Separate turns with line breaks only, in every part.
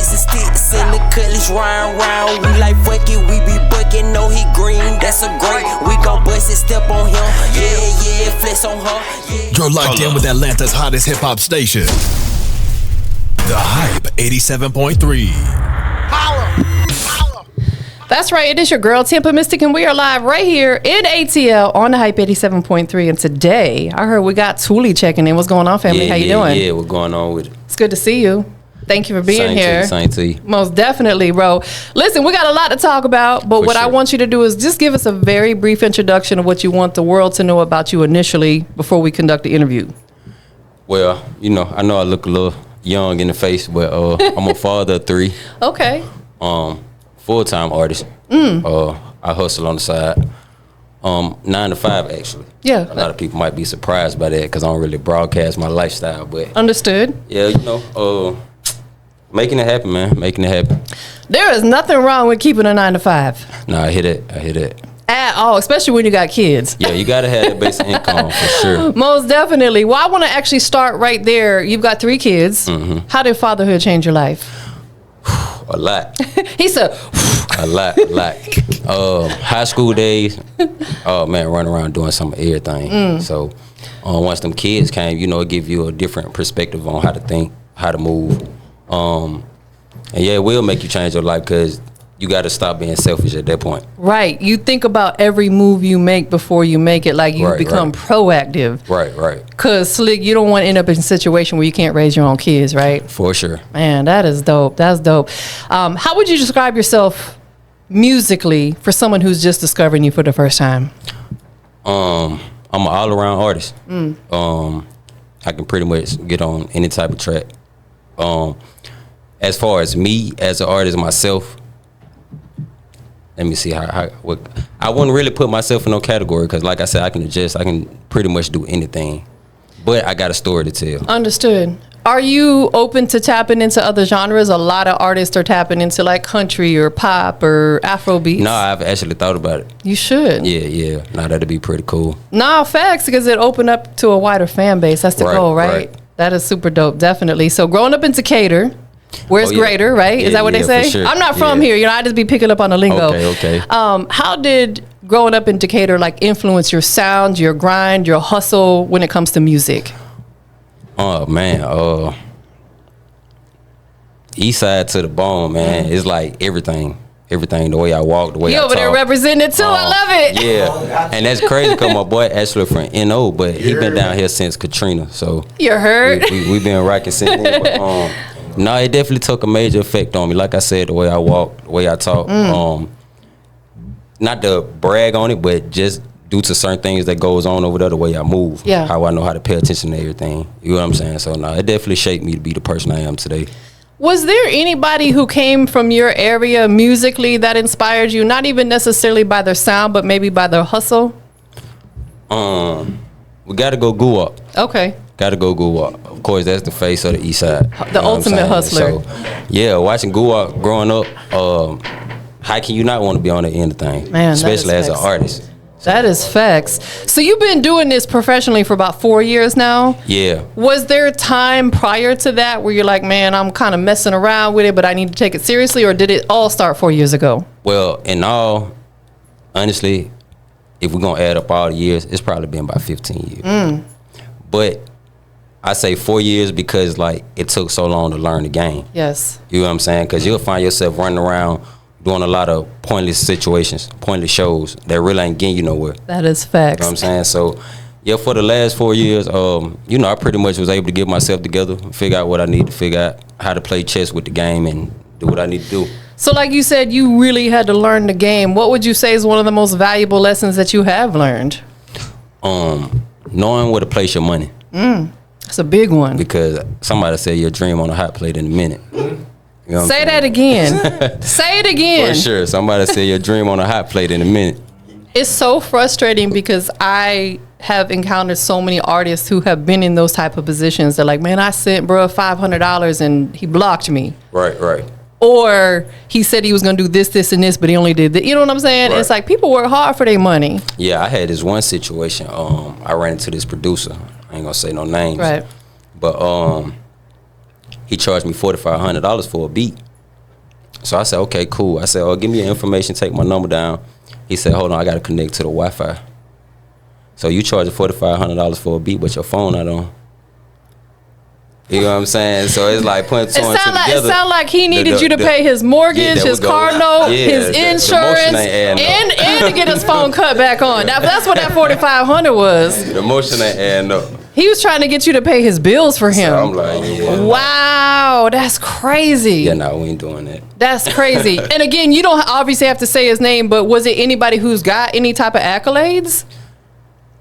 sticks and sticks in the cutlass round. We like fuck it, we be bucking, no he green, that's a great. We gon' bust it, step on him, yeah, flex on her. Yeah.
You're locked in with Atlanta's hottest hip hop station, The Hype 87.3.
That's right, it is your girl TampaMystic, and we are live right here in ATL on the Hype 87.3. And today, I heard we got Tulie checking in. What's going on, family? How you doing?
Yeah, what's going on with it?
It's good to see you. Thank you for being here.
Same to you.
Most definitely, bro. Listen, we got a lot to talk about, but what I want you to do is just give us a very brief introduction of what you want the world to know about you initially before we conduct the interview.
Well, I know I look a little young in the face, but I'm a father of 3.
Okay.
Full-time artist. I hustle on the side. 9 to 5 actually.
Yeah.
A lot of people might be surprised by that because I don't really broadcast my lifestyle, but
understood.
Yeah, making it happen, man. Making it happen.
There is nothing wrong with keeping a 9 to 5.
Nah, I hit it.
At all, especially when you got kids.
Yeah, you gotta have that basic income for sure.
Most definitely. Well, I want to actually start right there. You've got 3 kids. Mm-hmm. How did fatherhood change your life?
A lot.
He said
a lot. High school days, oh man, running around doing some of everything. So once them kids came, it give you a different perspective on how to think, how to move. And yeah, it will make you change your life because you got to stop being selfish at that point.
Right. You think about every move you make before you make it, like you become proactive.
Right.
Because, Slick, you don't want to end up in a situation where you can't raise your own kids, right?
For sure.
Man, that is dope. That's dope. How would you describe yourself musically for someone who's just discovering you for the first time?
I'm an all-around artist. I can pretty much get on any type of track. As far as me as an artist myself, let me see what I wouldn't really put myself in no category because, like I said, I can adjust. I can pretty much do anything, but I got a story to tell.
Understood. Are you open to tapping into other genres? A lot of artists are tapping into like country or pop or Afrobeats.
No, I've actually thought about it.
You should.
Yeah. Now that'd be pretty cool.
Nah, facts, because it opened up to a wider fan base. That's the goal, right? That is super dope, definitely. So growing up in Decatur, where's greater, right? Is that what they say?
Sure.
I'm not from here. I just be picking up on the lingo.
Okay.
How did growing up in Decatur influence your sound, your grind, your hustle when it comes to music?
Oh man, East Side to the bone, man. It's like everything. The way I walk, the way I talk.
You over there representing it too. I love it.
Yeah, and that's crazy because my boy actually from NO, but he been down here since Katrina. So
you heard.
We been rocking since then. But, no, it definitely took a major effect on me. Like I said, the way I walk, the way I talk. Not to brag on it, but just due to certain things that goes on over there, the way I move, how I know how to pay attention to everything. You know what I'm saying? So no, it definitely shaped me to be the person I am today.
Was there anybody who came from your area musically that inspired you? Not even necessarily by their sound, but maybe by their hustle?
We got to go Goo Up.
Okay.
Got to go Goo Up. Of course, that's the face of the East Side.
The ultimate hustler.
So, yeah, watching Goo Up growing up, how can you not want to be on the end of things?
Man,
especially as an artist.
That is facts. So you've been doing this professionally for about 4 years now?
Yeah.
Was there a time prior to that where you're like, man, I'm kind of messing around with it, but I need to take it seriously? Or did it all start 4 years ago?
Well, in all, honestly, if we're going to add up all the years, it's probably been about 15 years. But I say 4 years because, it took so long to learn the game.
Yes.
You know what I'm saying? Because you'll find yourself running around doing a lot of pointless situations, pointless shows that really ain't getting you nowhere.
That is facts.
You know what I'm saying? So, yeah, for the last 4 years, I pretty much was able to get myself together, figure out what I need to figure out, how to play chess with the game and do what I need to do.
So like you said, you really had to learn the game. What would you say is one of the most valuable lessons that you have learned?
Knowing where to place your money.
That's a big one.
Because somebody said your dream on a hot plate in a minute. You know
Say that again. Say it again.
For sure. Somebody said your dream on a hot plate in a minute.
It's so frustrating because I have encountered so many artists who have been in those type of positions. They're like, man, I sent bro $500 and he blocked me.
Right.
Or he said he was going to do this, and this, but he only did that. You know what I'm saying? Right. It's like people work hard for their money.
Yeah, I had this one situation. I ran into this producer. I ain't going to say no names.
Right.
But he charged me $4,500 for a beat. So I said, okay, cool. I said, oh, give me your information, take my number down. He said, hold on, I got to connect to the Wi-Fi. So you charge $4,500 for a beat, but your phone not on. You know what I'm saying? So it's like putting two and two together.
It sound like he needed you to pay his mortgage, his car note, his insurance, and to get his phone cut back on. That's what that $4,500 was.
The motion ain't adding up.
He was trying to get you to pay his bills for him.
So I'm like, yeah.
Wow, that's crazy.
Yeah, no, we ain't doing that.
That's crazy. And again, you don't obviously have to say his name, but was it anybody who's got any type of accolades?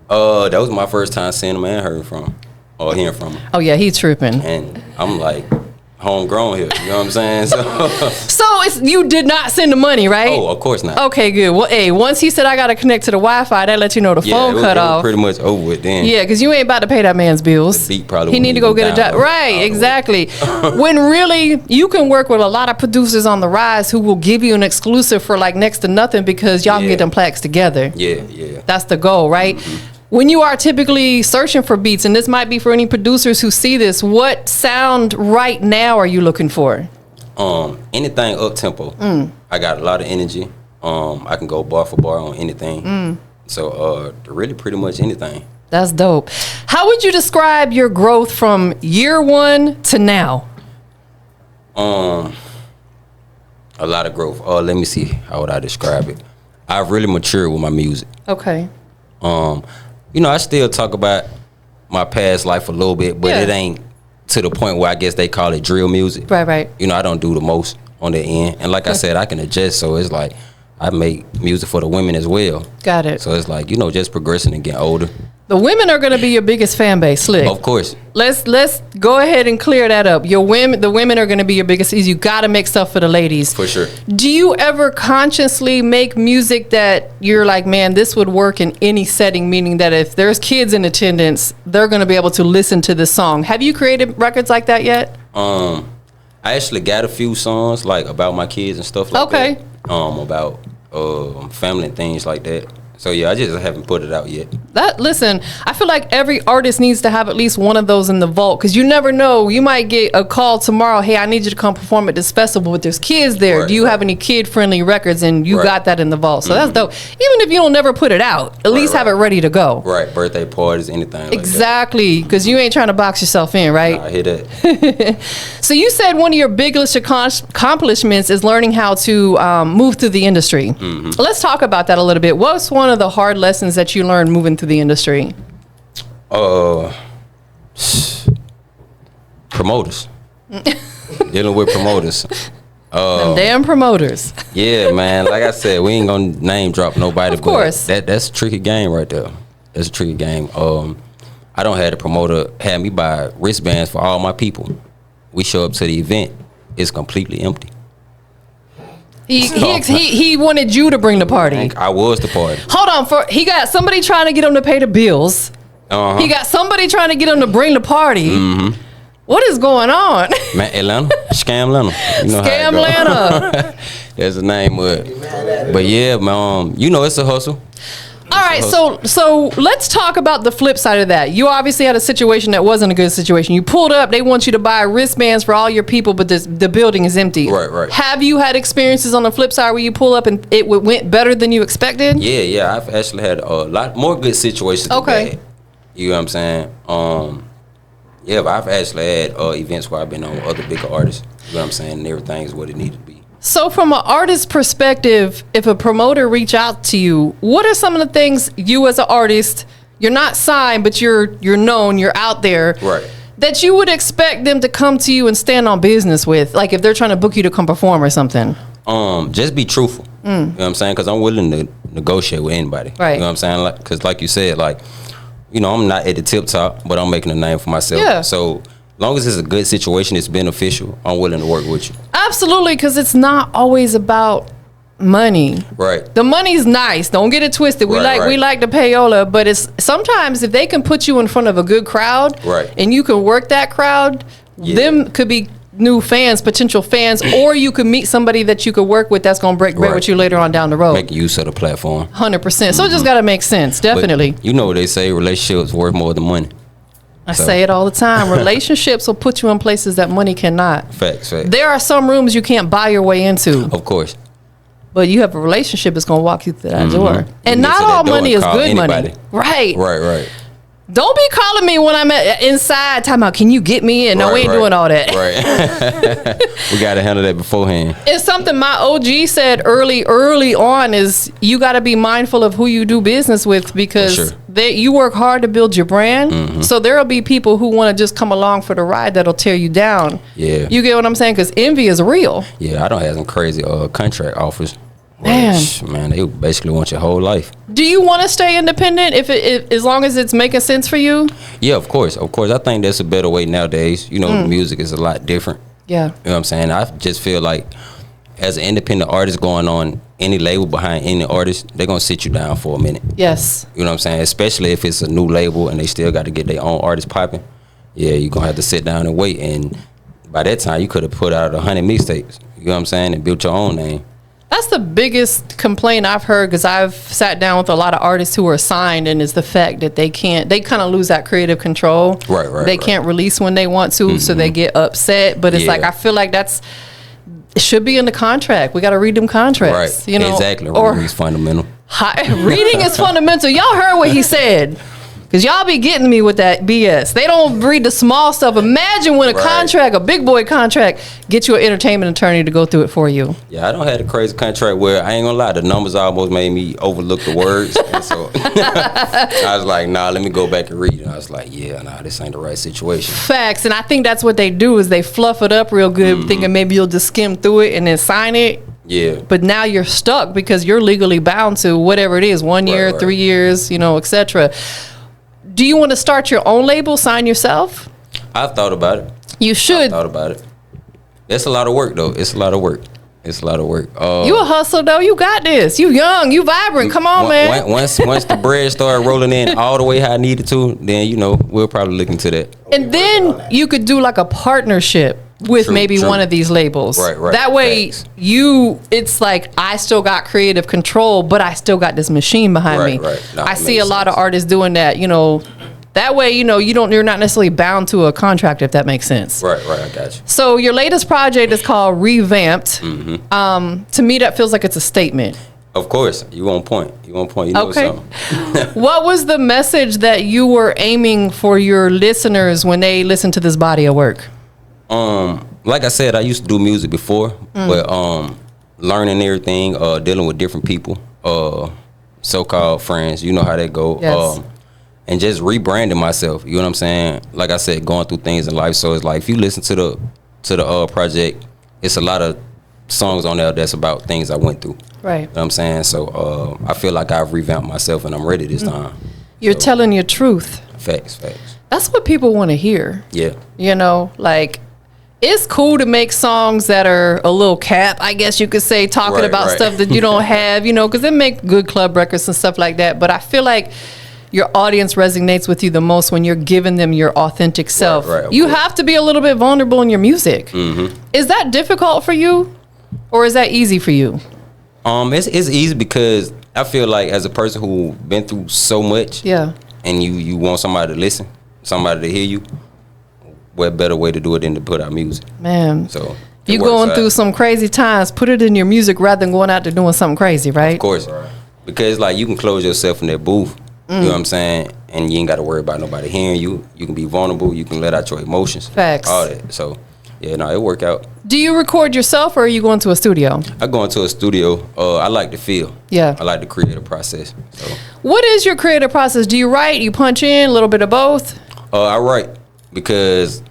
That was my first time seeing him and hearing from him. Or hearing from him.
Oh yeah, he's tripping.
And I'm like homegrown here. You know what I'm saying?
So you did not send the money, right?
Oh, of course not.
Okay, good. Well, hey, once he said I got to connect to the Wi-Fi, that let you know the phone cut off.
Pretty much over with then.
Yeah, because you ain't about to pay that man's bills.
The beat probably
he need to go get a job. Right, exactly. When really you can work with a lot of producers on the rise who will give you an exclusive for like next to nothing because y'all can get them plaques together.
Yeah.
That's the goal, right? Mm-hmm. When you are typically searching for beats, and this might be for any producers who see this, what sound right now are you looking for?
Anything up tempo. I got a lot of energy. I can go bar for bar on anything. So really pretty much anything.
That's dope. How would you describe your growth from year one to now?
A lot of growth. Let me see. How would I describe it? I've really matured with my music.
Okay.
You know, I still talk about my past life a little bit, but it ain't to the point where I guess they call it drill music.
Right.
You know, I don't do the most on the end. And like I said, I can adjust, so it's like I make music for the women as well. Got it. So it's like, you know, just progressing and getting older.
The women are going to be your biggest fan base, Slick.
Of course.
Let's go ahead and clear that up. The women are going to be your biggest. You got to make stuff for the ladies.
For sure.
Do you ever consciously make music that you're like, man, this would work in any setting, meaning that if there's kids in attendance, they're going to be able to listen to this song? Have you created records like that yet?
I actually got a few songs like about my kids and stuff like that. About family and things like that. So yeah, I just haven't put it out yet. Listen,
I feel like every artist needs to have at least one of those in the vault, because you never know. You might get a call tomorrow, hey, I need you to come perform at this festival, but there's kids there. Do you have any kid-friendly records? And you got that in the vault. So that's dope. Even if you don't never put it out, at least have it ready to go.
Right, birthday parties, anything like that.
Exactly, because you ain't trying to box yourself in, right?
I hear that.
So you said one of your biggest accomplishments is learning how to move through the industry. Let's talk about that a little bit. What's one of the hard lessons that you learned moving through the industry?
Promoters. Dealing with promoters.
Them damn promoters.
Yeah, man. Like I said, we ain't gonna name drop nobody.
Of course.
But that's a tricky game right there. That's a tricky game. I don't have the promoter have me buy wristbands for all my people. We show up to the event, it's completely empty.
He wanted you to bring the party.
I was the party.
Hold on, he got somebody trying to get him to pay the bills. He got somebody trying to get him to bring the party. What is going on?
Man, Atlanta, Scam Atlanta. You know
Scam Atlanta.
There's a name with it. But yeah, man, you know it's a hustle.
All right, so let's talk about the flip side of that. You obviously had a situation that wasn't a good situation. You pulled up, they want you to buy wristbands for all your people, but the building is empty.
Right.
Have you had experiences on the flip side where you pull up and it went better than you expected?
Yeah, I've actually had a lot more good situations than bad. You know what I'm saying? Yeah, but I've actually had events where I've been on other bigger artists. You know what I'm saying? And everything's what it needed to be.
So from an artist perspective, if a promoter reach out to you, what are some of the things you as an artist, you're not signed, but you're known, you're out there,
right,
that you would expect them to come to you and stand on business with? Like if they're trying to book you to come perform or something.
Just be truthful. You know what I'm saying? Because I'm willing to negotiate with anybody.
Right.
You know what I'm saying? Because like you said, like, you know, I'm not at the tip top, but I'm making a name for myself.
Yeah.
So long as it's a good situation, it's beneficial, I'm willing to work with you.
Absolutely, because it's not always about money.
Right.
The money's nice. Don't get it twisted. We like the payola, but it's sometimes if they can put you in front of a good crowd,
right,
and you can work that crowd, them could be new fans, potential fans, or you could meet somebody that you could work with that's going to break bread with you later on down the road.
Make use of the platform.
100%. So it just got to make sense, definitely.
But you know what they say, relationships worth more than money.
I say it all the time. Relationships will put you in places that money cannot.
Facts.
There are some rooms you can't buy your way into.
Of course.
But you have a relationship that's going to walk you through that door.
You
And not all money is good
anybody.
money. Right.
Right.
Don't be calling me when I'm inside talking about, can you get me in? No, we ain't doing all that.
Right. We got to handle that beforehand.
It's something my OG said early on is you got to be mindful of who you do business with because you work hard to build your brand. So there will be people who want to just come along for the ride that'll tear you down.
Yeah.
You get what I'm saying? Because envy is real.
Yeah, I don't have some crazy contract offers.
Man,
they basically want your whole life.
Do you want to stay independent as long as it's making sense for you?
Yeah, of course. I think that's a better way nowadays. You know, music is a lot different.
Yeah.
You know what I'm saying? I just feel like as an independent artist going on any label behind any artist, they're going to sit you down for a minute.
Yes.
You know what I'm saying? Especially if it's a new label and they still got to get their own artist popping. Yeah, you're going to have to sit down and wait. And by that time, you could have put out 100 mixtapes. You know what I'm saying? And built your own name. That's
the biggest complaint I've heard because I've sat down with a lot of artists who are signed, and is the fact that they kind of lose that creative control.
Right.
They can't release when they want to, so they get upset. But it's like, I feel like it should be in the contract. We got to read them contracts.
Right. Exactly. Reading is fundamental.
Reading is fundamental. Y'all heard what he said. Because y'all be getting me with that BS. They don't read the small stuff. Imagine when a contract, a big boy contract, get you an entertainment attorney to go through it for you.
Yeah, I don't have a crazy contract where, I ain't gonna lie, the numbers almost made me overlook the words. And so I was like, nah, let me go back and read. And I was like, this ain't the right situation.
Facts. And I think that's what they do is they fluff it up real good, thinking maybe you'll just skim through it and then sign it.
Yeah.
But now you're stuck because you're legally bound to whatever it is, 1 year, 3 years, etc. Do you want to start your own label, sign yourself?
I've thought about it.
You should.
I've thought about it. It's a lot of work, though. It's a lot of work. You
a hustler, though. You got this. You young. You vibrant. Come on, man.
Once the bread started rolling in all the way how I needed to, then, we'll probably look into that.
And then you could do like a partnership with maybe one of these labels.
Right.
That way it's like I still got creative control, but I still got this machine behind me.
Right. No,
I see a lot of artists doing that, That way, you're not necessarily bound to a contract, if that makes sense.
Right, I got you.
So your latest project is called Revamped. To me, that feels like it's a statement.
Of course. You on point. You know something.
What was the message that you were aiming for your listeners when they listen to this body of work?
Like I said, I used to do music before, but learning everything, dealing with different people, so-called friends, you know how that go.
Yes.
And just rebranding myself, you know what I'm saying? Like I said, going through things in life. So it's like if you listen to the project, it's a lot of songs on there that's about things I went through.
Right.
You know what I'm saying? So I feel like I've revamped myself and I'm ready this time.
You're telling your truth.
Facts.
That's what people want to hear.
Yeah.
It's cool to make songs that are a little cap, I guess you could say, talking about stuff that you don't have, because they make good club records and stuff like that. But I feel like your audience resonates with you the most when you're giving them your authentic self. You have to be a little bit vulnerable in your music. Is that difficult for you, or is that easy for you?
It's easy because I feel like as a person who been through so much, and you want somebody to listen, somebody to hear you, what better way to do it than to put out music? Man, so if you're going through some crazy times, put it in your music rather than going out there doing something crazy, right? Of course, because like you can close yourself in that booth. You know what I'm saying? And you ain't got to worry about nobody hearing you. You can be vulnerable. You can let out your emotions. Facts. All that. So, it work out. Do you record yourself or are you going to a studio? I go into a studio. I like to feel. Yeah. I like the creative process. So. What is your creative process? Do you write? You punch in? A little bit of both? I write because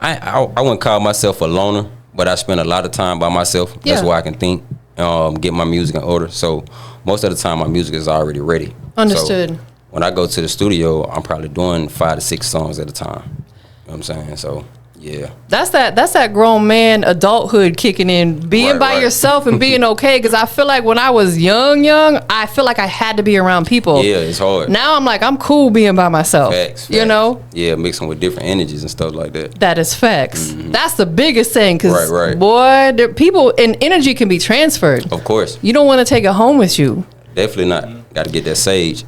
I wouldn't call myself a loner, but I spend a lot of time by myself. That's where I can think, get my music in order. So most of the time my music is already ready. Understood. So when I go to the studio, I'm probably doing 5 to 6 songs at a time. You know what I'm saying? So, yeah. That's that grown man adulthood kicking in, being by yourself and being okay. Because I feel like when I was young, I feel like I had to be around people. Yeah, it's hard. Now I'm like, I'm cool being by myself. Facts. You know? Yeah, mixing with different energies and stuff like that. That is facts. That's the biggest thing. Because, boy, people and energy can be transferred. Of course. You don't want to take it home with you. Definitely not. Got to get that sage.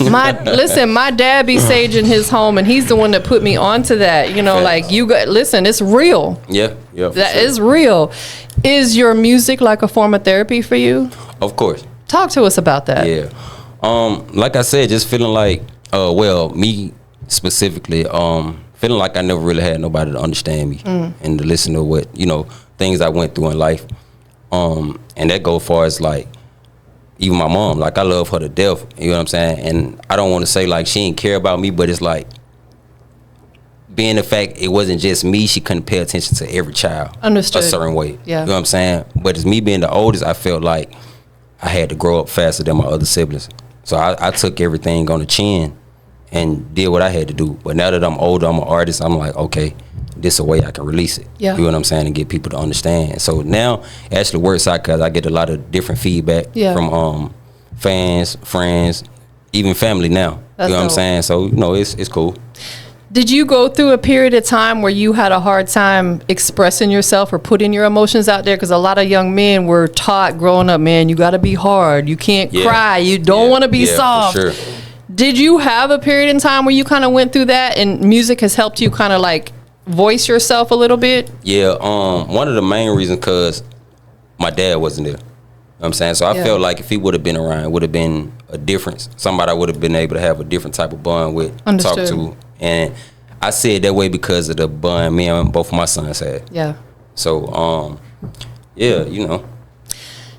My dad be sage in his home, and he's the one that put me onto that. You know, like listen, it's real.
Yeah.
That is real. Is your music like a form of therapy for you?
Of course.
Talk to us about that.
Yeah. Like I said, just feeling like, me specifically, feeling like I never really had nobody to understand me and to listen to what, things I went through in life. And that go far as like, even my mom, like I love her to death, you know what I'm saying? And I don't want to say like she didn't care about me, but it's like, being the fact it wasn't just me, she couldn't pay attention to every child
Understood.
a certain way.
Yeah.
You know what I'm saying? But as me being the oldest, I felt like I had to grow up faster than my other siblings. So I took everything on the chin and did what I had to do. But now that I'm older, I'm an artist, I'm like, okay, this is a way I can release it.
Yeah.
You know what I'm saying? And get people to understand. So now it actually works out because I get a lot of different feedback from fans, friends, even family now.
That's
you know what I'm
dope.
saying? So, it's cool.
Did you go through a period of time where you had a hard time expressing yourself or putting your emotions out there? Because a lot of young men were taught growing up, man, you got to be hard. You can't cry. You don't want to be soft.
For sure.
Did you have a period in time where you kind of went through that and music has helped you kind of like voice yourself a little bit?
Yeah, one of the main reasons because my dad wasn't there. You know what I'm saying? So I felt like if he would have been around, it would have been a difference. Somebody I would have been able to have a different type of bond with,
Understood.
talk to. And I say it that way because of the bond me and both of my sons had.
Yeah.
So,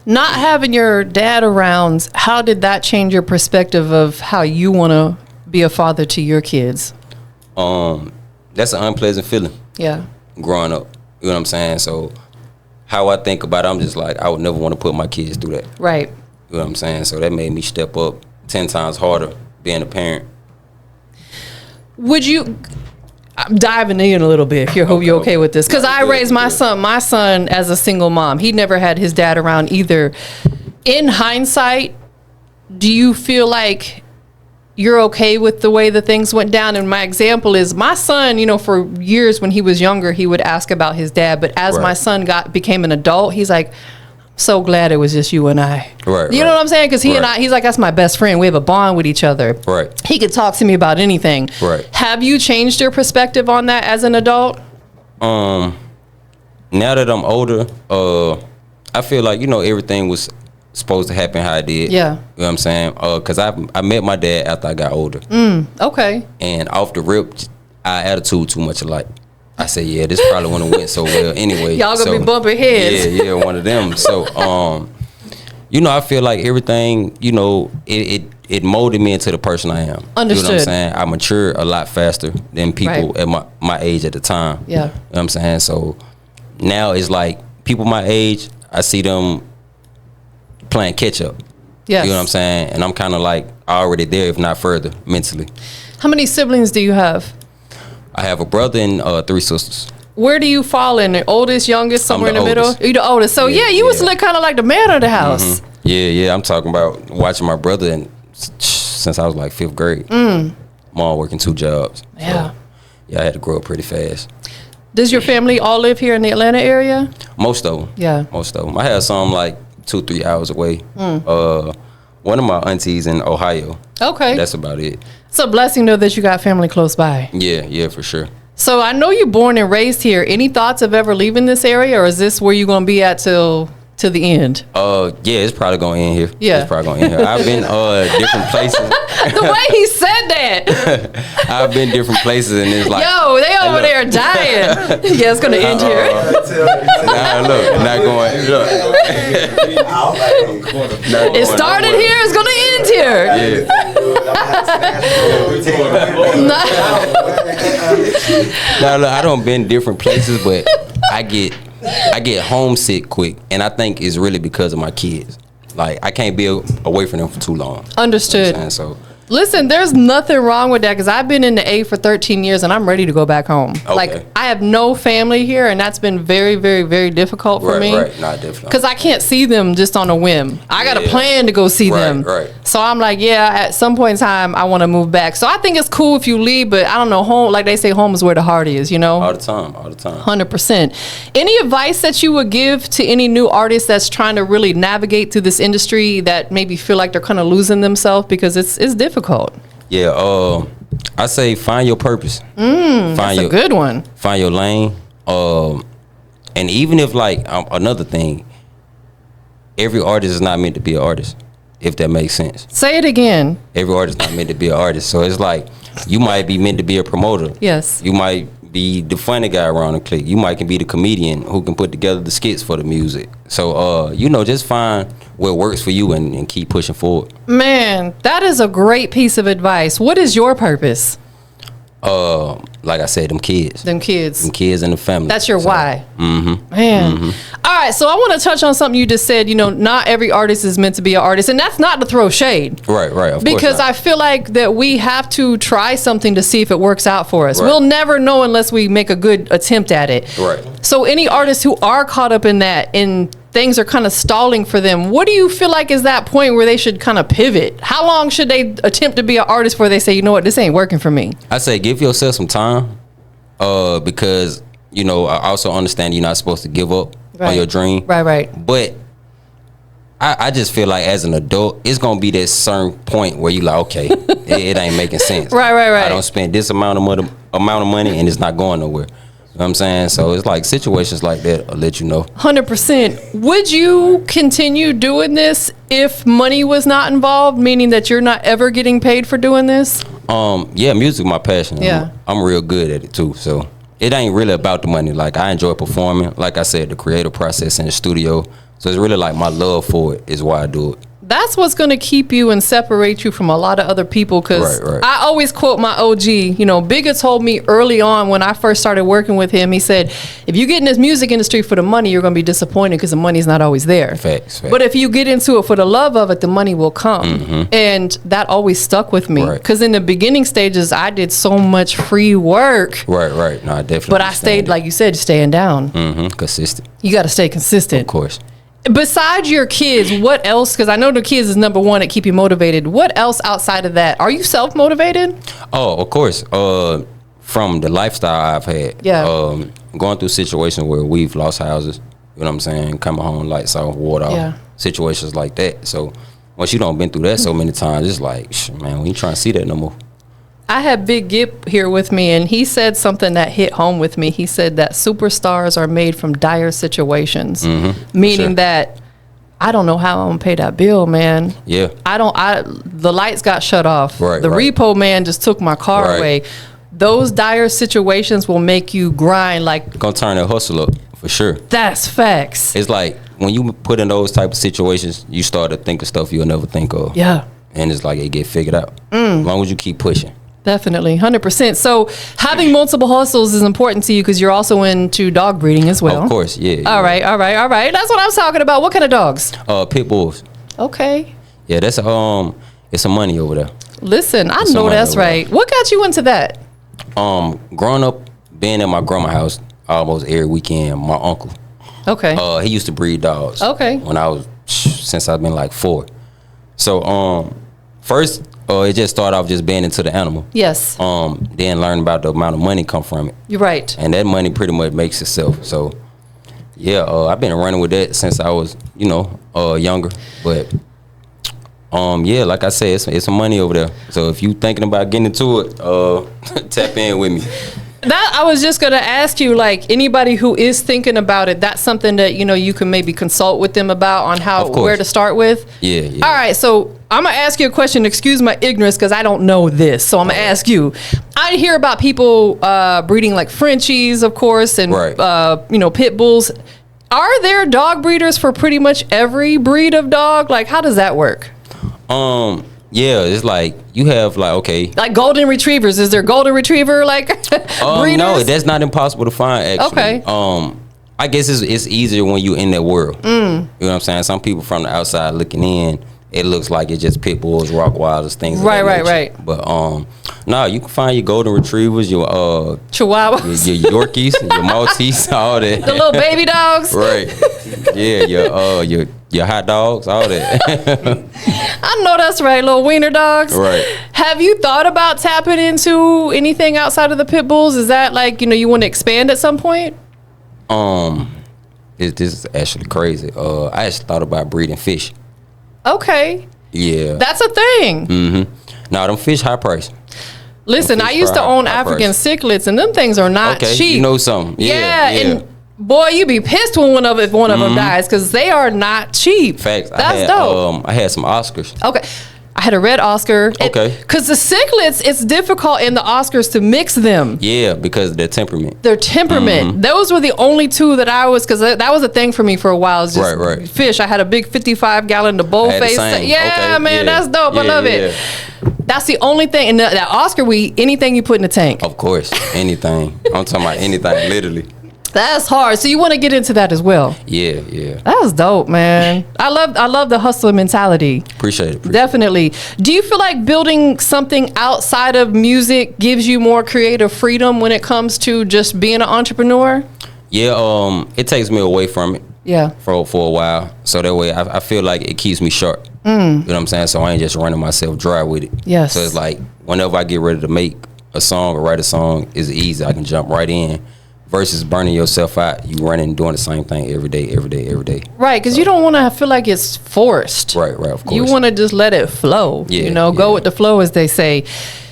Not having your dad around, how did that change your perspective of how you want to be a father to your kids?
That's an unpleasant feeling.
Yeah.
Growing up. You know what I'm saying? So how I think about it, I'm just like, I would never want to put my kids through that.
Right.
You know what I'm saying? So that made me step up 10 times harder being a parent.
Would you, I'm diving in a little bit if you're okay with this, because I raised my son as a single mom. He never had his dad around either. In hindsight, do you feel like you're okay with the way the things went down? And my example is my son, for years when he was younger, he would ask about his dad. But as my son became an adult, he's like, so glad it was just you and I.
Right.
You know what I'm saying? Because he and I, he's like, that's my best friend. We have a bond with each other.
Right.
He could talk to me about anything.
Right.
Have you changed your perspective on that as an adult?
Now that I'm older, I feel like, everything was supposed to happen how it did.
Yeah.
You know what I'm saying? Because I met my dad after I got older.
Okay.
And off the rip, our attitude too much alike. I said, yeah, this probably wouldn't have went so well anyway.
Y'all gonna be bumping heads.
Yeah, one of them. So, I feel like everything, it molded me into the person I am.
Understood.
You know what I'm saying? I matured a lot faster than people at my age at the time.
Yeah.
You know what I'm saying? So now it's like people my age, I see them playing catch up.
Yes.
You know what I'm saying? And I'm kind of like already there, if not further, mentally.
How many siblings do you have?
I have a brother and 3 sisters.
Where do you fall in? The oldest, youngest, somewhere in
I'm
the
the
middle?
oldest.
You're the oldest. So you was like kind of like the man of the house.
Yeah. I'm talking about watching my brother since I was like 5th grade. Mom working 2 jobs.
Yeah.
So, I had to grow up pretty fast.
Does your family all live here in the Atlanta area?
Most of them.
Yeah.
Most of them. I had some like 2-3 hours away. One of my aunties in Ohio.
Okay.
That's about it.
It's a blessing though that you got family close by.
Yeah, for sure.
So I know you're born and raised here. Any thoughts of ever leaving this area, or is this where you're gonna be at till the end?
It's probably gonna end here.
Yeah.
It's probably gonna end here. I've been different places.
The way he said that.
I've been different places and it's like,
Yo, they over there dying. Yeah, it's gonna end here.
nah, look, not going. Look.
It started here, it's gonna end here.
Now, look, I don't been different places, but I get homesick quick, and I think it's really because of my kids. Like I can't be away from them for too long.
Understood.
You know what I'm saying? So
Listen, there's nothing wrong with that because I've been in the A for 13 years and I'm ready to go back home.
Okay.
Like, I have no family here, and that's been very, very, very difficult for me.
Right, not difficult.
Because I can't see them just on a whim. I got a plan to go see them.
Right.
So I'm like, yeah, at some point in time, I want to move back. So I think it's cool if you leave, but I don't know, home, like they say, home is where the heart is, you know?
All the time.
100%. Any advice that you would give to any new artist that's trying to really navigate through this industry that maybe feel like they're kind of losing themselves because it's difficult?
Yeah, I say find your purpose.
That's a good one.
Find your lane. And even if like another thing, every artist is not meant to be an artist, if that makes sense.
Say it again.
Every artist is not meant to be an artist. So it's like you might be meant to be a promoter.
Yes.
You might be the funny guy around the clique. You might can be the comedian who can put together the skits for the music. So just find what works for you and keep pushing forward.
Man, that is a great piece of advice. What is your purpose?
Like I said, them kids
Them kids.
and the family.
That's your why.
Mm-hmm.
Man. All right, so I want to touch on something you just said. You know, not every artist is meant to be an artist, and that's not to throw shade.
Right. Of course
Because
not.
I feel like that we have to try something to see if it works out for us.
Right.
We'll never know unless we make a good attempt at it.
Right.
So any artists who are caught up in that and things are kind of stalling for them, what do you feel like is that point where they should kind of pivot? How long should they attempt to be an artist before they say, you know what, this ain't working for me?
I say give yourself some time, because I also understand you're not supposed to give up on your dream.
Right.
But I just feel like as an adult, it's gonna be that certain point where you like, okay, it ain't making sense.
Right.
I don't spend this amount of money and it's not going nowhere. You know what I'm saying? So it's like situations like that will let you know.
100%. Would you continue doing this if money was not involved, meaning that you're not ever getting paid for doing this?
Yeah, music my passion.
Yeah.
I'm real good at it too. So it ain't really about the money. Like I enjoy performing. Like I said, the creative process in the studio. So it's really like my love for it is why I do it.
That's what's going to keep you and separate you from a lot of other people, because
Right.
I always quote my OG. You know, Bigger told me early on when I first started working with him, he said, if you get in this music industry for the money, you're going to be disappointed because the money's not always there.
Facts.
But if you get into it for the love of it, the money will come. And that always stuck with me, because in the beginning stages, I did so much free work.
Right. No, I definitely.
But I stayed, like you said, staying down.
Consistent.
You got to stay consistent.
Of course.
Besides your kids, what else? Because I know the kids is number one at keep you motivated. What else outside of that? Are you self-motivated?
Oh, of course. From the lifestyle I've had.
Yeah.
Going through situations where we've lost houses. You know what I'm saying? Coming home, lights off, water off.
Yeah.
Situations like that. So once you don't been through that so many times, it's like, man, we ain't trying to see that no more.
I had Big Gip here with me, and he said something that hit home with me. He said that superstars are made from dire situations, meaning that I don't know how I'm gonna pay that bill, man.
Yeah.
The lights got shut off.
Right,
the
right.
repo man just took my car
Right.
away. Those dire situations will make you grind. Like,
Gonna turn that hustle up for sure.
that's facts.
It's like when you put in those type of situations, you start to think of stuff you'll never think of.
Yeah.
And it's like it get figured out. As long as you keep pushing.
Definitely, 100%. So having multiple hustles is important to you because you're also into dog breeding as well.
Of course, yeah.
All right. That's what I'm talking about. What kind of dogs?
Pit bulls.
Okay.
Yeah, that's it's some money over there.
Listen, I
It's
know
some
that's
money over
right. What got you into that?
Growing up, being at my grandma's house almost every weekend, my uncle,
Okay.
he used to breed dogs.
Okay.
When I was since I've been like 4. So first it just started off just being into the animal.
Yes.
Then learn about the amount of money come from it.
You're right.
And that money pretty much makes itself. So yeah, I've been running with that since I was, younger. But yeah, like I said, it's some money over there. So if you thinking about getting into it, tap in with me.
That I was just gonna ask you, like anybody who is thinking about it, that's something that you can maybe consult with them about on how
Of course.
where to start with.
Yeah.
All right, so I'm gonna ask you a question. Excuse my ignorance because I don't know this, so I'm gonna ask you. I hear about people breeding like Frenchies, of course, and
Right.
pit bulls. Are there dog breeders for pretty much every breed of dog? Like, how does that work?
Yeah, it's like you have
Like golden retrievers. Is there golden retriever like breeders?
no, that's not impossible to find actually.
Okay.
I guess it's easier when you're in that world. You know what I'm saying? Some people from the outside looking in, it looks like it's just pit bulls, Rottweilers, things of
Right,
that
right,
nature.
right.
But no, you can find your golden retrievers, your
Chihuahuas.
your Yorkies, your Maltese, all that.
The little baby dogs.
Right. Yeah, your hot dogs, all that.
I know that's right, little wiener dogs.
Right.
Have you thought about tapping into anything outside of the pit bulls? Is that like, you want to expand at some point?
This is actually crazy. I actually thought about breeding fish.
Okay.
Yeah.
That's a thing.
Now them fish high price.
Listen, I used to own African cichlids, and them things are not
Okay,
cheap.
you know something. Yeah.
and boy, you be pissed when one of them dies, because they are not cheap.
Facts.
That's dope.
I had some Oscars.
Okay. I had a red Oscar.
Okay.
Because the cichlids, it's difficult in the Oscars to mix them.
Yeah, because of their temperament.
Their temperament. Those were the only two that I was, because that was a thing for me for a while. Was just
Right.
fish. I had a big 55-gallon de Beau
I had the
face.
same.
Yeah,
Okay,
man,
yeah.
that's dope. I
Yeah,
love it. That's the only thing. And that Oscar, anything you put in the tank.
Of course, anything. I'm talking about anything, literally.
That's hard. So you want to get into that as well.
Yeah.
That was dope, man. I love the hustler mentality.
Appreciate it.
Definitely. Do you feel like building something outside of music gives you more creative freedom when it comes to just being an entrepreneur?
Yeah, it takes me away from it.
Yeah.
For a while. So that way I feel like it keeps me sharp. You know what I'm saying? So I ain't just running myself dry with it.
Yes.
So it's like whenever I get ready to make a song or write a song, it's easy. I can jump right in. Versus burning yourself out, you running and doing the same thing every day.
Right, because you don't want to feel like it's forced.
Right, of course.
You want to just let it flow.
Yeah,
go with the flow, as they say.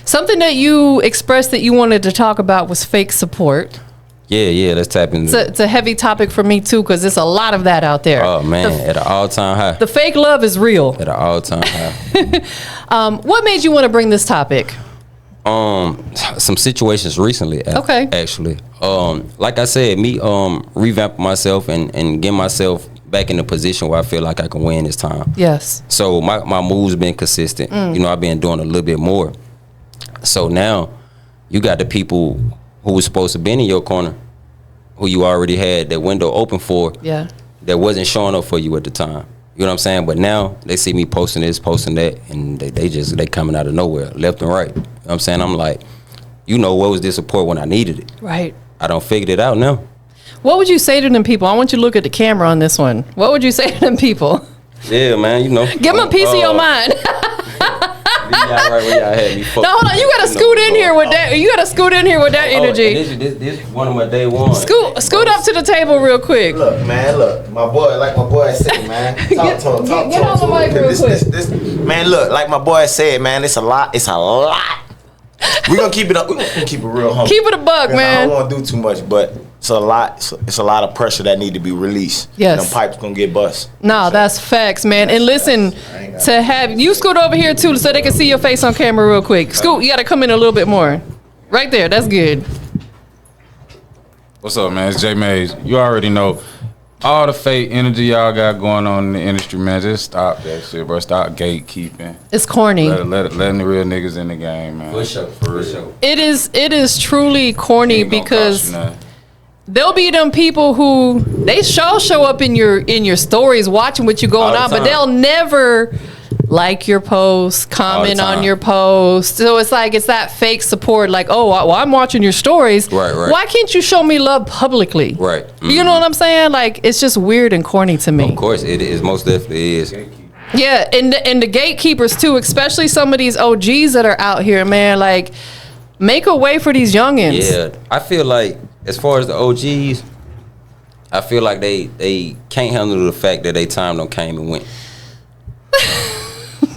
Something that you expressed that you wanted to talk about was fake support.
Yeah, let's tap into
It's a heavy topic for me too, because there's a lot of that out there.
Oh man, at an all-time high.
The fake love is real.
At an all-time high.
What made you want to bring this topic?
Some situations recently.
Okay.
Actually, like I said, me revamping myself and getting myself back in a position where I feel like I can win this time.
Yes.
So my moves been consistent. I've been doing a little bit more. So now you got the people who was supposed to be in your corner, who you already had that window open for.
Yeah.
That wasn't showing up for you at the time. You know what I'm saying? But now they see me posting this, posting that, and they coming out of nowhere, left and right. You know what I'm saying? I'm like, what was this support when I needed it?
Right.
I don't figured it out now.
What would you say to them people? I want you to look at the camera on this one. What would you say to them people?
Yeah, man,
Give them a piece of your mind.
Y'all right where y'all had me fucked.
No, hold on. You gotta scoot in here with that. You gotta scoot in here with that energy.
This one of my day one.
Scoot up to the table real quick.
Look, my boy said, man. Talk to him.
Get on the mic real quick.
Man, look, like my boy said, man, it's a lot. We're gonna keep it up. We're gonna keep it real humble.
Keep it a buck, man.
I don't want to do too much, but it's a lot. It's a lot of pressure that need to be released.
Yes.
Them pipes gonna get bust.
No, that's facts, man. And listen, to have you scoot over here too, so they can see your face on camera real quick. Scoot, you gotta come in a little bit more. Right there, that's good.
What's up, man? It's Jay Mays. You already know all the fake energy y'all got going on in the industry, man. Just stop that shit, bro. Stop gatekeeping.
It's corny.
Letting the real niggas in the game, man.
For sure.
It is truly corny because there'll be them people who they show up in your stories watching what you going on, but they'll never like your post, comment on your post. So it's like it's that fake support. Like, oh, well, I'm watching your stories.
Right.
Why can't you show me love publicly?
Right.
You know what I'm saying? Like, it's just weird and corny to me.
Of course, it is. Most definitely is.
Yeah, and the gatekeepers too, especially some of these OGs that are out here, man. Like, make a way for these youngins.
Yeah, I feel like as far as the OGs, I feel like they can't handle the fact that they time don't came and went.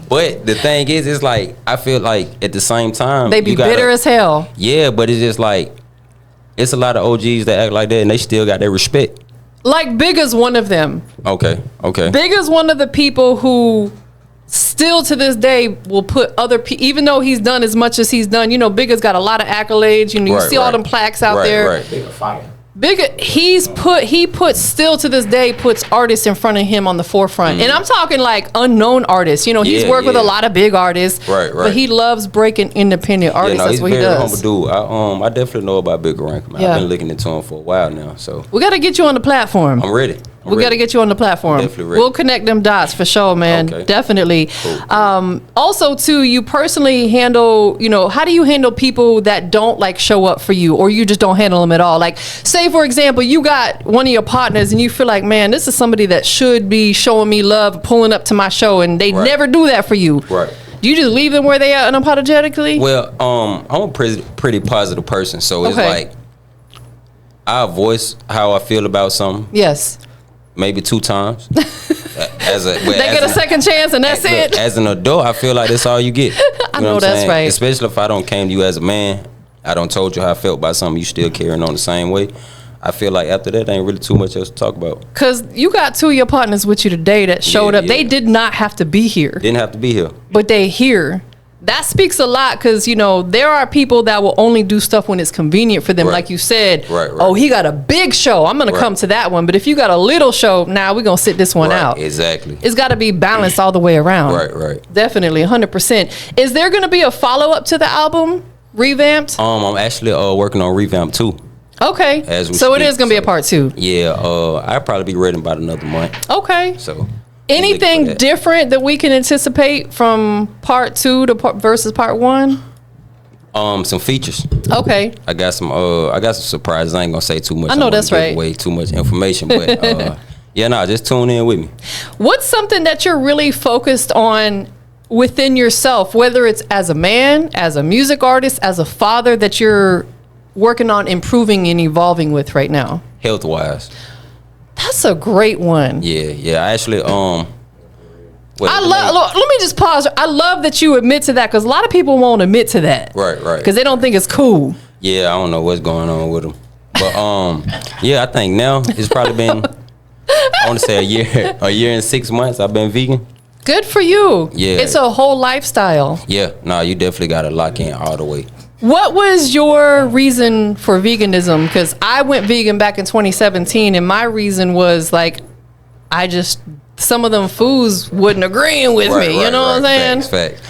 But the thing is, it's like I feel like at the same time
they be bitter as hell.
Yeah, but it's just like it's a lot of OGs that act like that and they still got their respect.
Like Big is one of them.
Okay.
Big is one of the people who still to this day will put other people, even though he's done as much as he's done. Big has got a lot of accolades. You see all them plaques out there.
Right.
Big fire.
Big, he puts still to this day puts artists in front of him on the forefront, and I'm talking like unknown artists. He's worked with a lot of big artists,
right.
But he loves breaking independent artists. That's what he does.
He's a very humble dude. I definitely know about Big Rank. Man. I've been looking into him for a while now, so
we got to get you on the platform.
I'm ready.
We got to get you on the platform.
Definitely ready.
We'll connect them dots for sure, man.
Okay.
Definitely.
Cool.
Also, too, you personally handle, how do you handle people that don't like show up for you, or you just don't handle them at all? Like, say, for example, you got one of your partners and you feel like, man, this is somebody that should be showing me love, pulling up to my show, and they never do that for you.
Right.
Do you just leave them where they are unapologetically?
Well, I'm a pretty positive person, so it's like I voice how I feel about something.
Yes.
Maybe 2 times.
They get a second chance and that's it.
As an adult, I feel like that's all you get.
I know that's right.
Especially if I don't came to you as a man, I don't told you how I felt about something, you still carrying on the same way. I feel like after that, ain't really too much else to talk about.
Because you got 2 of your partners with you today that showed up. They did not have to be here.
Didn't have to be here.
But they here. That speaks a lot because, there are people that will only do stuff when it's convenient for them. Like you said, oh, he got a big show. I'm going to come to that one. But if you got a little show, now we're going to sit this one out.
Exactly.
It's got to be balanced all the way around.
Right.
Definitely, 100%. Is there going to be a follow-up to the album, Revamped?
I'm actually working on Revamped 2.
Okay. So it is going to be a part 2.
Yeah. I'll probably be ready in about another month.
Okay.
So...
anything different that we can anticipate from part 2 to versus part 1?
Some features.
Okay.
I got some surprises. I ain't gonna say too much.
I know that's right.
Way too much information, but just tune in with me.
What's something that you're really focused on within yourself, whether it's as a man, as a music artist, as a father, that you're working on improving and evolving with right now?
Health wise.
That's a great one.
Yeah. I actually, let
me just pause. I love that you admit to that because a lot of people won't admit to that.
Right.
Because they don't think it's cool.
Yeah, I don't know what's going on with them. But, I think now it's probably been, I want to say a year and 6 months I've been vegan.
Good for you.
Yeah.
It's a whole lifestyle.
Yeah. No, you definitely got to lock in all the way.
What was your reason for veganism? Because I went vegan back in 2017, and my reason was like, some of them foods wasn't agreeing with me. You know what I'm saying?
Facts.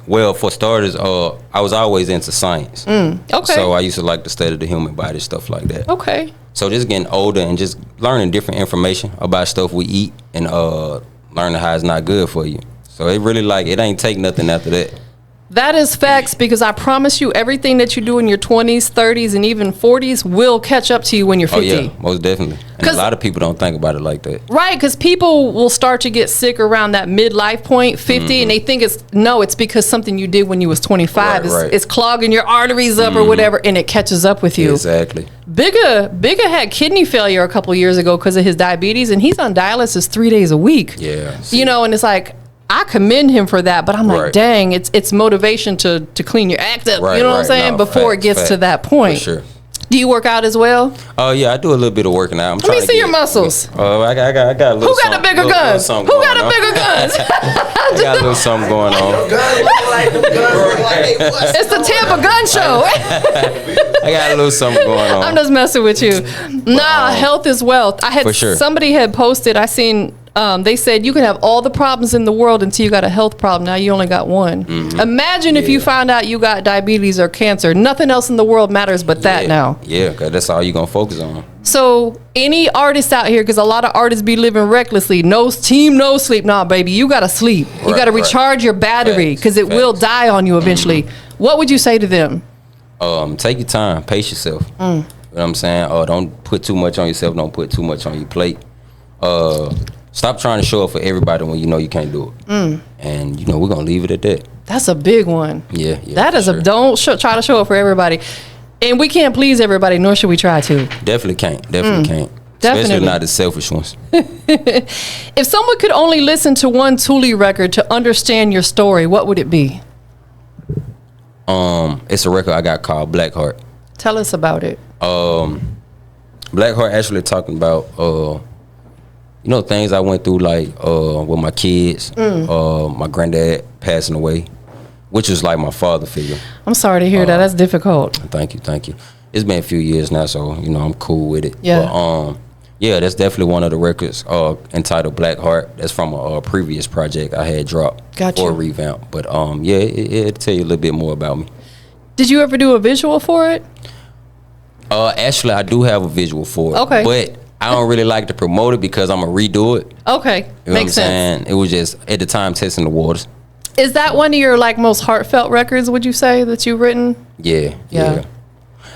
Well, for starters, I was always into science.
Okay.
So I used to like to study the human body, stuff like that.
Okay.
So just getting older and just learning different information about stuff we eat and learning how it's not good for you. So it really it ain't take nothing after that.
That is facts, because I promise you everything that you do in your 20s, 30s, and even 40s will catch up to you when you're 50.
Oh, yeah, most definitely. And a lot of people don't think about it like that.
Right, because people will start to get sick around that midlife point, 50, and they think it's because something you did when you was 25. It's clogging your arteries up or whatever, and it catches up with you.
Exactly.
Bigger had kidney failure a couple years ago because of his diabetes, and he's on dialysis 3 days a week.
Yeah.
And it's like, I commend him for that, but I'm like, dang, it's motivation to clean your act up. You know what I'm saying? Before it gets to that point.
For sure.
Do you work out as well?
Oh yeah, I do a little bit of working out.
Let me see your muscles.
Oh, I got a little.
Who got the bigger guns? Who got the bigger guns?
I got a little something going on.
It's the Tampa Gun Show.
I got a little something going on.
I'm just messing with you. Health is wealth. Somebody had posted. I seen. They said you can have all the problems in the world until you got a health problem. Now you only got one. Imagine if you found out you got diabetes or cancer. Nothing else in the world matters but that now.
Yeah, because that's all you're going to focus on.
So any artists out here, because a lot of artists be living recklessly. No sleep. Nah, baby, you got to sleep. You got to recharge your battery because it will die on you eventually. What would you say to them?
Take your time. Pace yourself. You know what I'm saying? Don't put too much on yourself. Don't put too much on your plate. Stop trying to show up for everybody when you know you can't do it. And, we're going to leave it at that.
That's a big one.
Yeah.
That is don't try to show up for everybody. And we can't please everybody, nor should we try to.
Definitely can't. Especially not the selfish ones.
If someone could only listen to one Tulie record to understand your story, what would it be?
It's a record I got called Black Heart.
Tell us about it.
Black Heart actually talking about things I went through, like with my kids, my granddad passing away, which was like my father figure.
I'm sorry to hear that. That's difficult.
Thank you. It's been a few years now, so I'm cool with it.
Yeah.
But, that's definitely one of the records entitled Black Heart. That's from a previous project I had dropped for Revamped. But it'll tell you a little bit more about me.
Did you ever do a visual for it?
Actually, I do have a visual for it.
Okay.
But I don't really like to promote it because I'm gonna redo it.
Okay,
You know
makes
what I'm
sense.
saying? It was just at the time testing the waters.
Is that one of your like most heartfelt records? Would you say that you've written?
Yeah.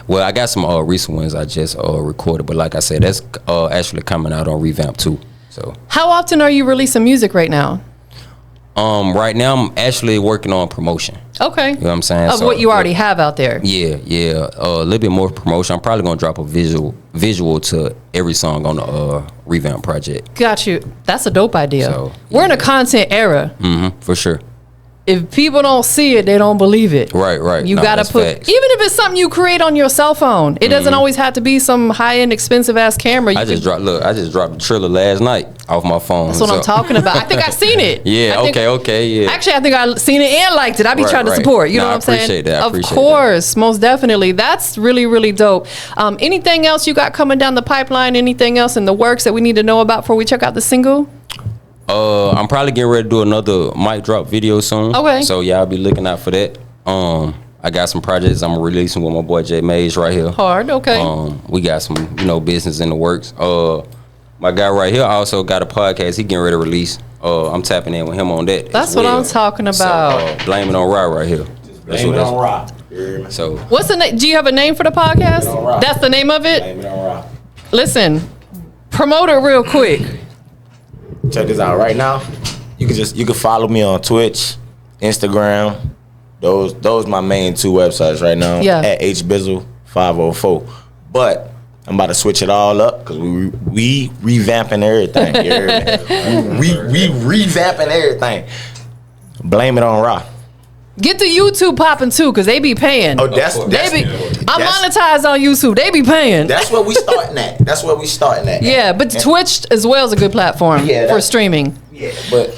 Well, I got some recent ones I just recorded, but like I said, that's actually coming out on Revamped too. So
How often are you releasing music right now?
right now I'm actually working on promotion.
Okay.
You know what I'm saying?
Of
So,
what you already have out there.
Yeah, a little bit more promotion. I'm probably gonna drop a visual to every song on the Revamp project.
Got you. That's a dope idea.
So,
We're in a content era.
For sure.
If people don't see it, they don't believe it.
Right.
You
No,
gotta
that's
put,
facts.
even if it's something you create on your cell phone, it doesn't always have to be some high end, expensive ass camera.
I just dropped the Triller last night off my phone.
That's what I'm talking about. I think I've seen it.
Yeah.
I think-
Okay. Yeah.
Actually, I think I seen it and liked it. I be
Right,
trying to
right.
support. You
Nah,
know what I'm saying?
I appreciate that. I
Of
appreciate
course, most definitely. That's really, really dope. Anything else you got coming down the pipeline? Anything else in the works that we need to know about before we check out the single?
I'm probably getting ready to do another mic drop video soon.
Okay.
So y'all be looking out for that. I got some projects I'm releasing with my boy Jay Mays right here.
Hard. Okay.
We got some, business in the works. My guy right here also got a podcast he getting ready to release. I'm tapping in with him on that.
That's
as
what
well.
I'm talking about.
So, Blame It On Rye right here.
Blame it on rock.
So
What's the name? Do you have a name for the podcast?
on Rock.
That's the name of it.
Blame it on rock.
Listen, promote it real quick.
Check this out right now. You can follow me on Twitch, Instagram. Those my main two websites right now.
Yeah.
At hbizzle504. But I'm about to switch it all up because we revamping everything. You heard me? we revamping everything. Blame it on Rock.
Get the YouTube popping too, cause they be paying.
Oh, that's
I'm
that's
monetized on YouTube. They be paying.
that's where we starting at. That's where we starting at.
Yeah, but Twitch as well is a good platform
Yeah,
for
that-
streaming.
Yeah, but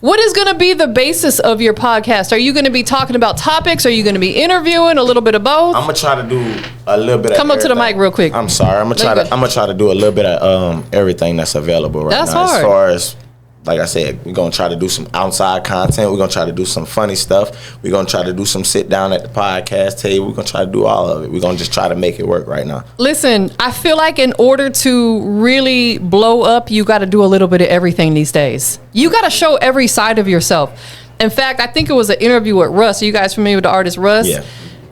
What is going to be the basis of your podcast? Are you going to be talking about topics? Are you going to be interviewing? A little bit of both?
I'm gonna try to do a little bit.
Come
of
up to the
everything.
mic real quick.
I'm sorry. I'm gonna try to do a little bit of everything that's available right
That's
now.
hard.
As far as, like I said, we're gonna try to do some outside content. We're gonna try to do some funny stuff. We're gonna try to do some sit down at the podcast table. We're gonna try to do all of it. We're gonna just try to make it work right now.
Listen, I feel like in order to really blow up, you got to do a little bit of everything these days. You got to show every side of yourself. In fact, I think it was an interview with Russ. Are you guys familiar with the artist Russ?
Yeah.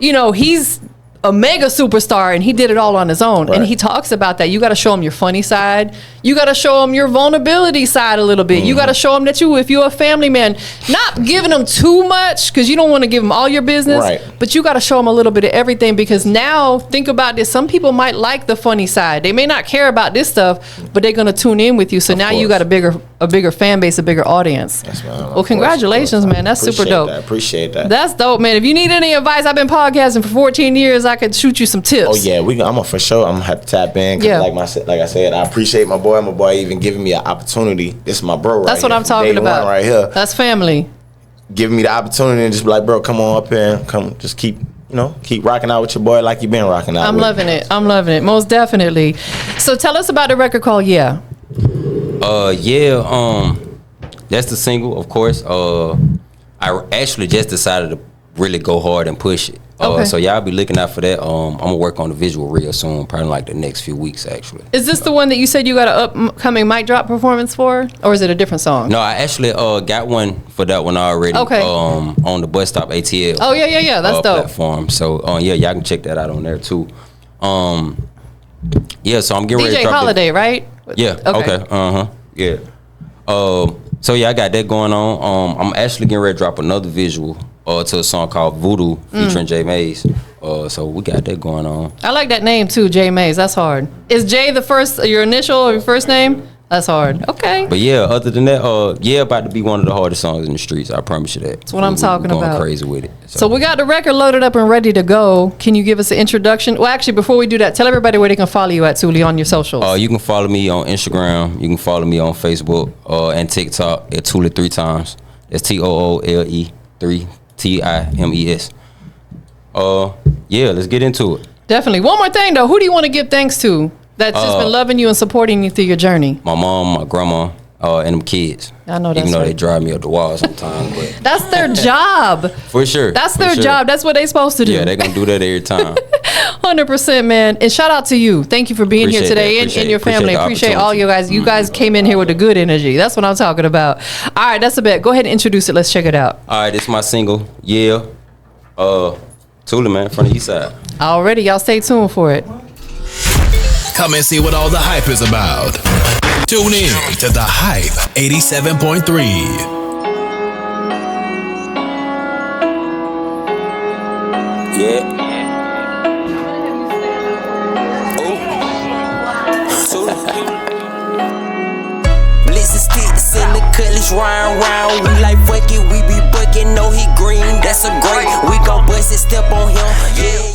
You know, he's a mega superstar and he did it all on his own.
Right.
And he talks about that. You got to show him your funny side. You got to show him your vulnerability side a little bit. You got to show him that if you're a family man, not giving them too much because you don't want to give them all your business.
Right.
But you got to show them a little bit of everything because now, think about this. Some people might like the funny side. They may not care about this stuff, but they're going to tune in with you. So now you
course.
got a bigger fan base, a bigger audience.
That's right.
Well, congratulations, man. That's super dope.
Appreciate that.
That's dope, man. If you need any advice, I've been podcasting for 14 years. I could shoot you some tips.
Oh yeah, I'm gonna for sure. I'm gonna have to tap in. 'Cause
Yeah.
like I said, I appreciate my boy. My boy even giving me an opportunity. This is my bro. Right
That's what
here
I'm
from
talking
day one
about.
right here.
That's family.
Giving me the opportunity and just be like, bro, come on up here and come, just keep rocking out with your boy like you've been rocking out.
I'm
with
loving it. I'm loving it. Most definitely. So tell us about the record called Yeah.
that's the single, of course. I actually just decided to really go hard and push it.
Okay.
So y'all be looking out for that. I'm gonna work on the visual real soon, probably like the next few weeks actually.
Is this the one that you said you got an upcoming mic drop performance for? Or is it a different song?
No, I actually got one for that one already.
Okay.
On the bus stop ATL.
Oh, yeah. That's dope.
Platform. So y'all can check that out on there too. So I'm getting ready to
DJ
drop
Holiday, right?
Yeah. Okay. Yeah. So I got that going on. I'm actually getting ready to drop another visual to a song called Voodoo featuring Jay Mays. So we got that going on.
I like that name too, Jay Mays. That's hard. Is Jay your initial or your first name? That's hard. Okay.
But other than that, about to be one of the hardest songs in the streets. I promise you that. That's
what I'm talking
going
about.
Crazy with it.
So we got the record loaded up and ready to go. Can you give us an introduction? Well, actually, before we do that, tell everybody where they can follow you at, Tulie, on your socials.
You can follow me on Instagram. You can follow me on Facebook and TikTok at Tulie 3 times. That's TOOLE 3 TIMES. Let's get into it.
Definitely. One more thing, though. Who do you want to give thanks to that's just been loving you and supporting you through your journey?
My mom, my grandma, and them kids.
I know that's
Even though
right.
they drive me up the wall sometimes, but
That's their job.
for sure.
That's
for
their
sure.
job. That's what they're supposed to do.
Yeah, they're gonna do that every time.
100%, man. And shout out to you. Thank you for being here today and your family. Appreciate all you guys. You guys came in here with a good energy. That's what I'm talking about. All right, that's a bet. Go ahead and introduce it. Let's check it out.
All right, it's my single, yeah. Tulie, man, from the east side.
Already, y'all stay tuned for it.
Come and see what all the hype is about. Tune in to The Hype 87.3.
Yeah. Oh. Blitz and sticks in the cutlass, round. We like fuck it, we be bucking. No, he green, that's a great. We gon' bust it, step on him. Yeah.